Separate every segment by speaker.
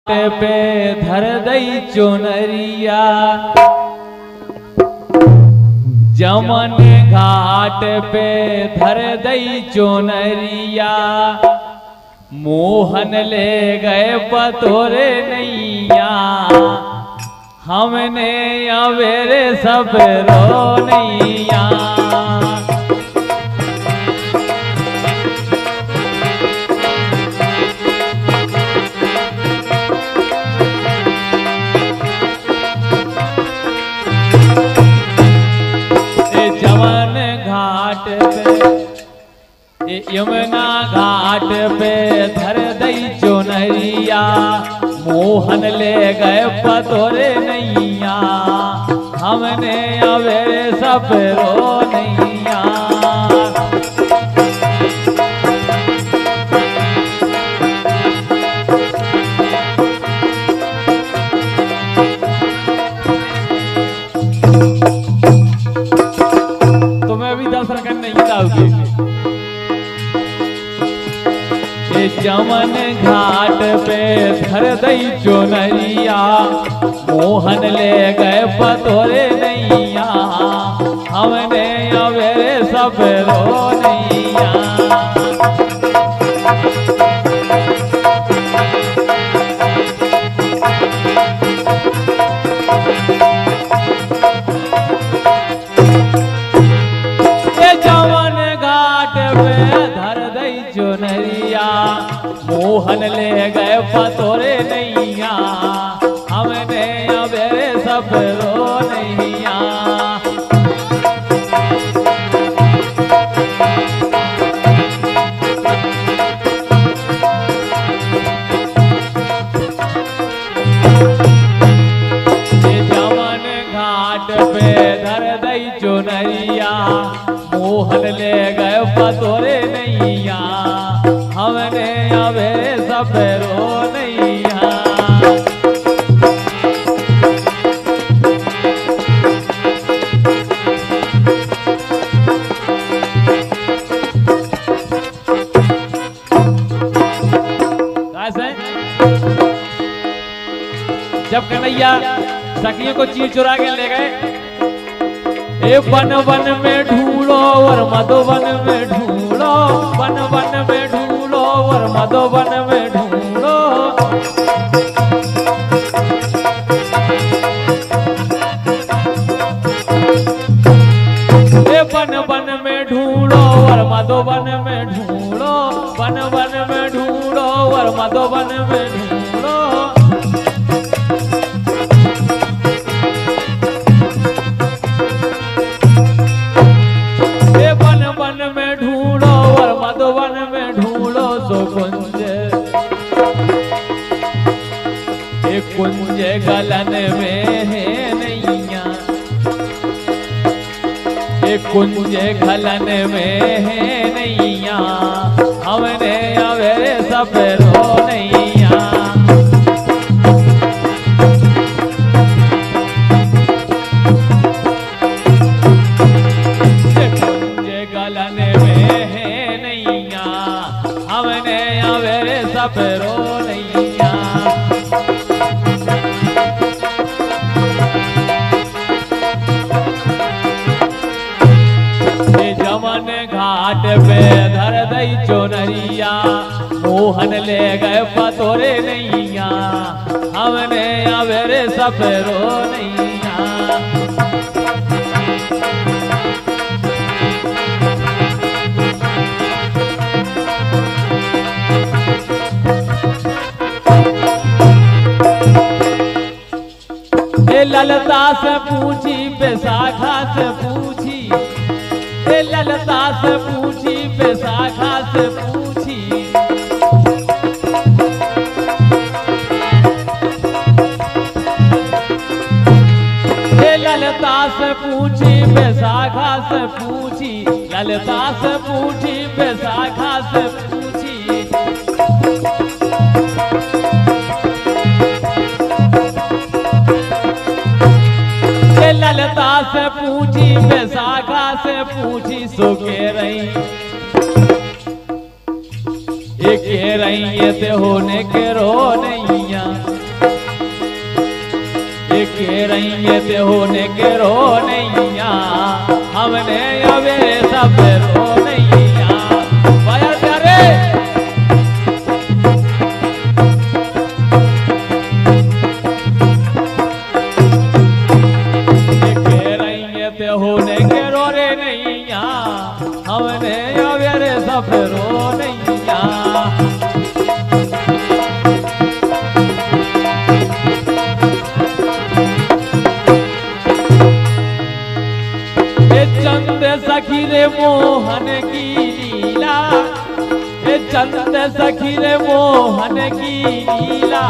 Speaker 1: पे धर दई चुनरिया जमन घाट पे धर दई चुनरिया मोहन ले गए पतोरे नैया हमने अवेरे सब रो नैया। यमुना घाट पे धर दई चुनरिया मोहन ले गए पतोरे नैया हमने अवेरे सब रो नैया। तुम्हें भी दर्शन करने नहीं जाओगे। जमन घाट पे धर दई चुनरिया मोहन ले गए पतोरे नैया हमने अवेरे सब रो नैया। जमन घाट पे धर दई चुनरिया मोहन ले गए पतोरे नैया हमने अवेरे सब रो नैया। जमन घाट पे धर दई चुनरिया मोहन ले गए पतोरे नैया हमने अवेरे सब रो नैया। जब कन्हैया सखियों को चीर चुरा के ले गए ए वन वन में ढूंढो और मधुवन में ढूंढो वन वन में ढूंढो और मधुवन में ढूंढो। ए वन वन में ढूंढो और मधुवन में ढूंढो वन वन में ढूंढो और मधुवन में ढूंढो। मधुवन में ढूंढो सो कुंज ये कुंज गलन में है नैया ये कुंज गलन में है नैया हमने अवेरे सब रो नैया। कुंज गलन में है नैया हमने अवेरे सब रो नैया। जमन घाट पे धर दई चुनरिया मोहन ले गए पतोरे नैया हमने अवेरे सब रो नैया। ललता से पूछी बैसाखा से पूछी ललता से पूछी बैसाखा से पूछी ललता से पूछी बैसाखा से पूछी ललता से पूछी बैसाखा से पूछी। ललता से पूछी बैसाखा से पूछी सो के रही ये के रही ये ते होने के रो नैया रही ते होने के रो नैया हमने अवे सब रो नैया वाया प्यारे के रही ते होने के रो रे नैया हमने अवे सब रो नैया चंद सखी रे मोहन की लीला ए चंद सखी रे मोहन की लीला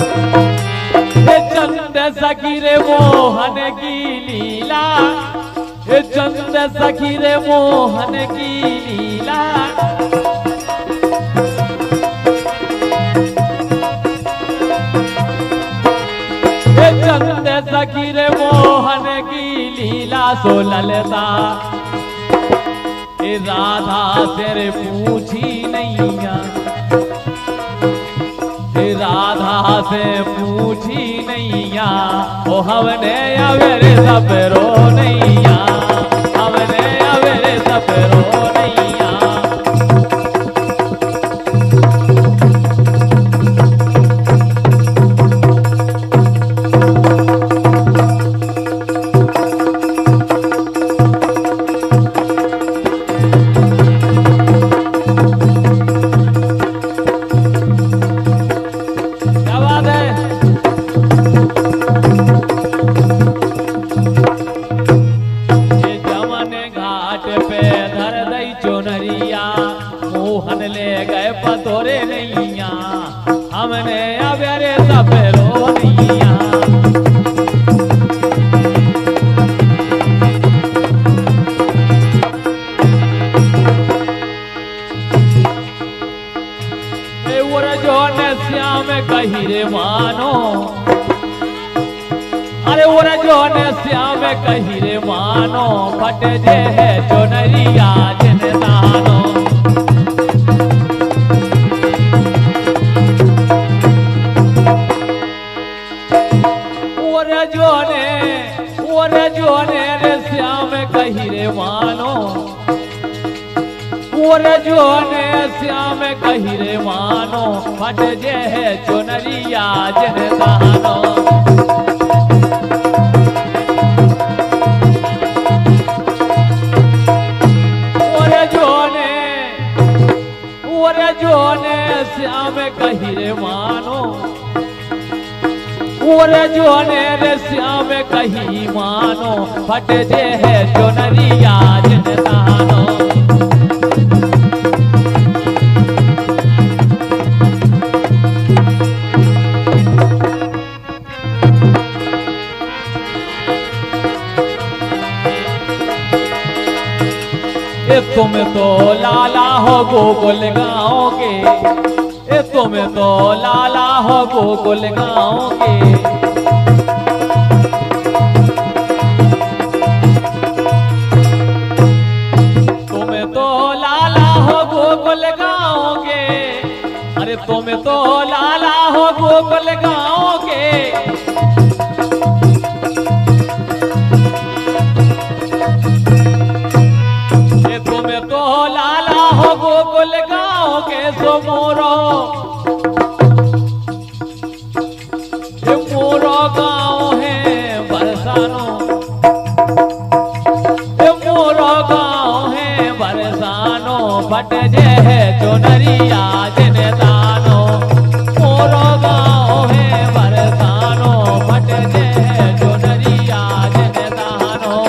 Speaker 1: ए चंद सखी रे मोहन की लीला ए चंद सखी रे मोहन की लीला चंद सखी रे मोहन की लीला सो ललता ए राधा तेरे पूछी नैया ए राधा से पूछी नैया ओ हमने अवेरे सब रो नैया हमने अवेरे सब रो नैया मोहन ले गए पतोरे नैया हमने अवेरे सब रो नैया श्याम कही रे मानो अरे वो जोन श्याम कही रे मानो फट जे है जो नरिया जिन दानो जोने रे श्याम कही रे मानो जोने श्याम कही रे मानो फट जे है चुनरिया जिन दानो जोने श्याम कही रे मानो जोने रे श्याम कही मानो फट जे है चुनरिया जिन दानो तुम तो लाला हो गोकुल गाँव के तुम तो लाला हो गोकुल गाँव के तुम तो लाला हो गोकुल गाँव के अरे तुम तो लाला हो गोकुल गाँव के गोकुल गाँव के सो मोरो गाँव है बरसानो मोरो गाँव है बरसानो फट जे है चुनरिया जिन दानो मोरो गाँव है बरसानो फट जे है चुनरिया जिन दानो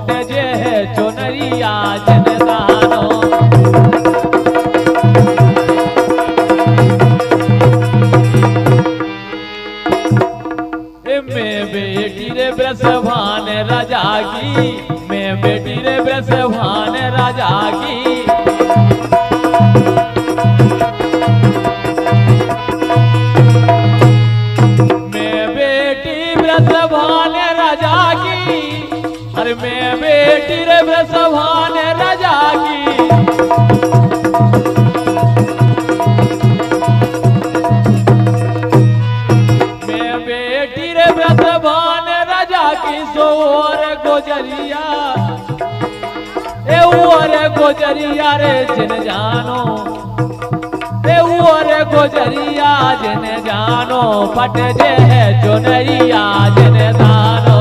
Speaker 1: पट जे है चुनरिया जनदानो। मैं बेटी रे ब्रसभान राजा की, मैं बेटी रे ब्रसभान राजा की। मैं बेटी ब्रसभान राजा की, अरे मैं बेटी रे ब्रसभान राजा की। ब्रसभान राजा की सोर गोजरिया, ए ओर गोजरिया रे जिन जानो, ए ओर गोजरिया जिन जानो, पट जे है चुनरिया जिन दानो।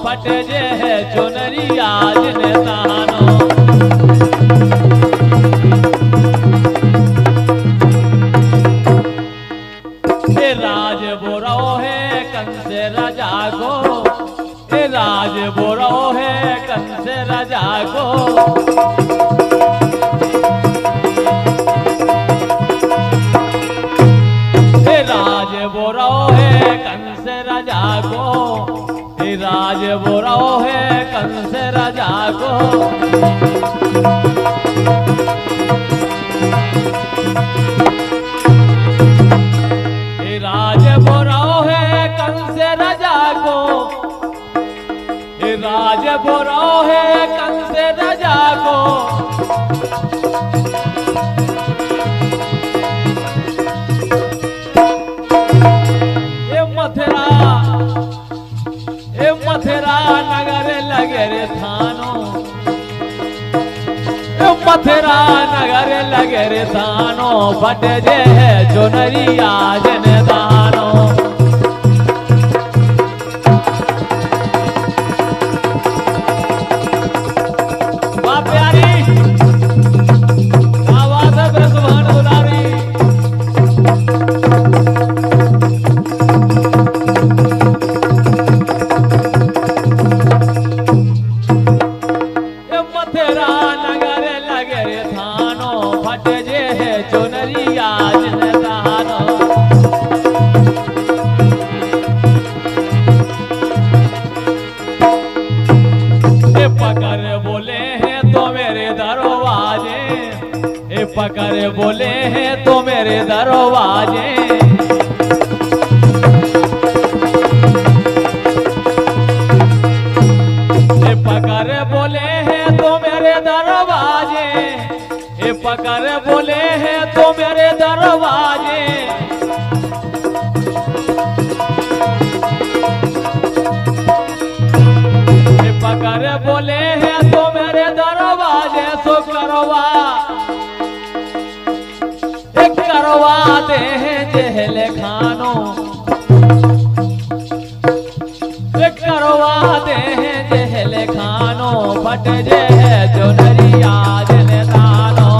Speaker 1: पट जे है चुनरिया जिन दानो। ए राज बोरो है कंस राजा को, ए राज बोरो है कंस राजा को। ए राज बोरो है कंस राजा को, राज बोरो है कंस राजा को। राज बोरो है कंस राजा को, राज बोरो है कंस राजा को। ये मथुरा, मथुरा नगर लगे रे थानो, मथुरा नगर लगे रे थानो, पट जे है चुनरिया जन दानो। वाह प्यारी आवाज है ब्रसभान दुलारी। चुनरिया जिन दानो। ए पकड़ बोले हैं तो मेरे दरवाजे, ए पकड़ बोले हैं तो मेरे दरवाजे। ए पकड़ बोले हैं तो मेरे दरवाजे, ए पकड़ बोले हैं तो मेरे दरवाजे। ए पकड़ बोले हैं तो मेरे दरवाजे। सो करवा, एक करवा दे हैं जेल खानो, एक करवा दे हैं जेल खानो, पट जे है चुनरिया जिन दानो।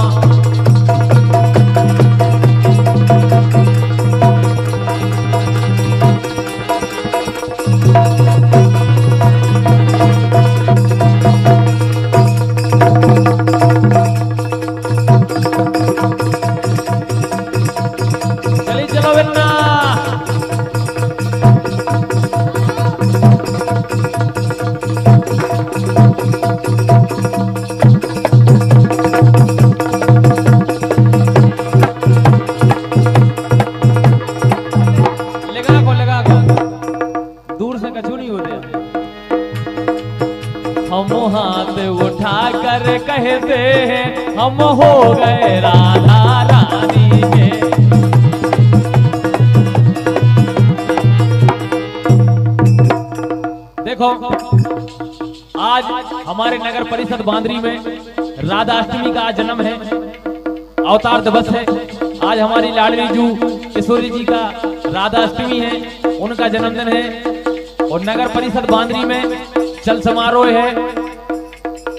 Speaker 1: चली चलो बिन्ना। दूर से कछु नहीं होते। हम हाथ उठा कर कहते हैं हम हो गए राधा रानी के। देखो आज हमारे नगर परिषद बांद्री में राधा अष्टमी का जन्म है, अवतार दिवस है। आज हमारी लाडली जू किशोरी जी का राधा अष्टमी है, उनका जन्मदिन है और नगर परिषद बांद्री में चल समारोह है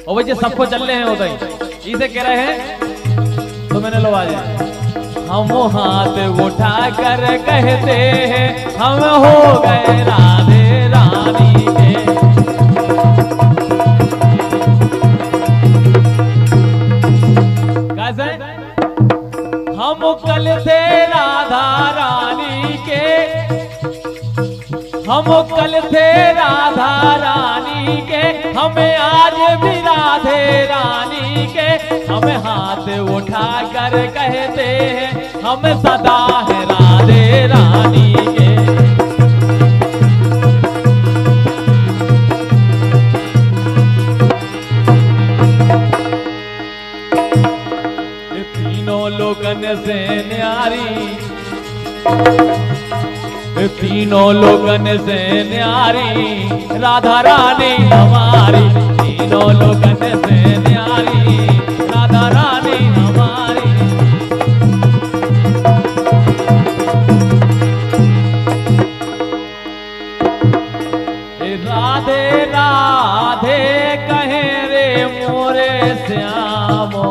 Speaker 1: और वैसे सबको चल रहे हैं उधर इसे कह रहे हैं। तो मैंने लो आज हम हाथ उठा कर कहते हैं हम हो गए राधे रानी के। कैसे हम कल थे राधा रानी के, हम कल थे राधा रानी के, हमें आज भी राधे रानी के। हम हाथ उठा कर कहते हैं हम सदा है राधे रानी के। तीनों लोगन से न्यारी, तीनों लोगन से न्यारी राधा रानी हमारी। तीनों लोगन से न्यारी राधा रानी हमारी। राधे राधे कहे रे मोरे श्यामो,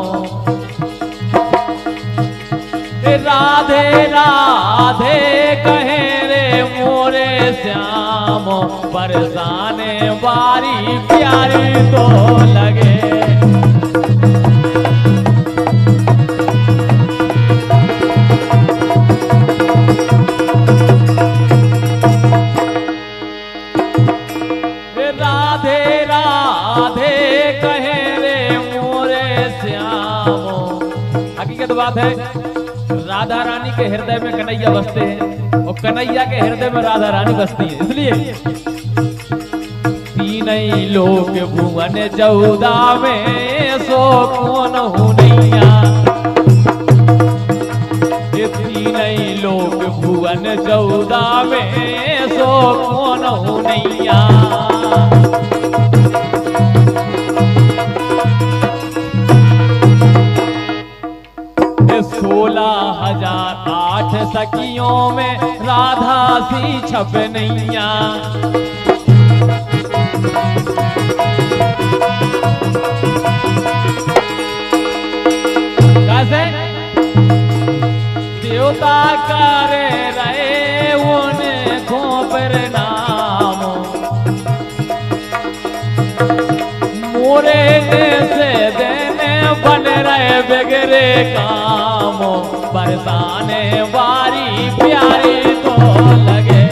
Speaker 1: राधे राधे कहे रे मोरे श्याम। बरसाने बारी प्यारी तो लगे, राधे राधे कहे रे मोरे श्याम। हकीकत बात है राधा रानी के हृदय में कन्हैया बसते हैं और कन्हैया के हृदय में राधा रानी बसती है। इसलिए तीन लोक भुवन 14 में सो कौन हुनैया। ये तीन लोक भुवन 14 में सो कौन हुनैया। 16,008 सखियों में राधा सी छप नैया। कैसे देवता करे रहे उनको प्रणाम, मोरे से देने बन रहे बिगड़े काम। बरसाने बारी प्यारी तो लगे,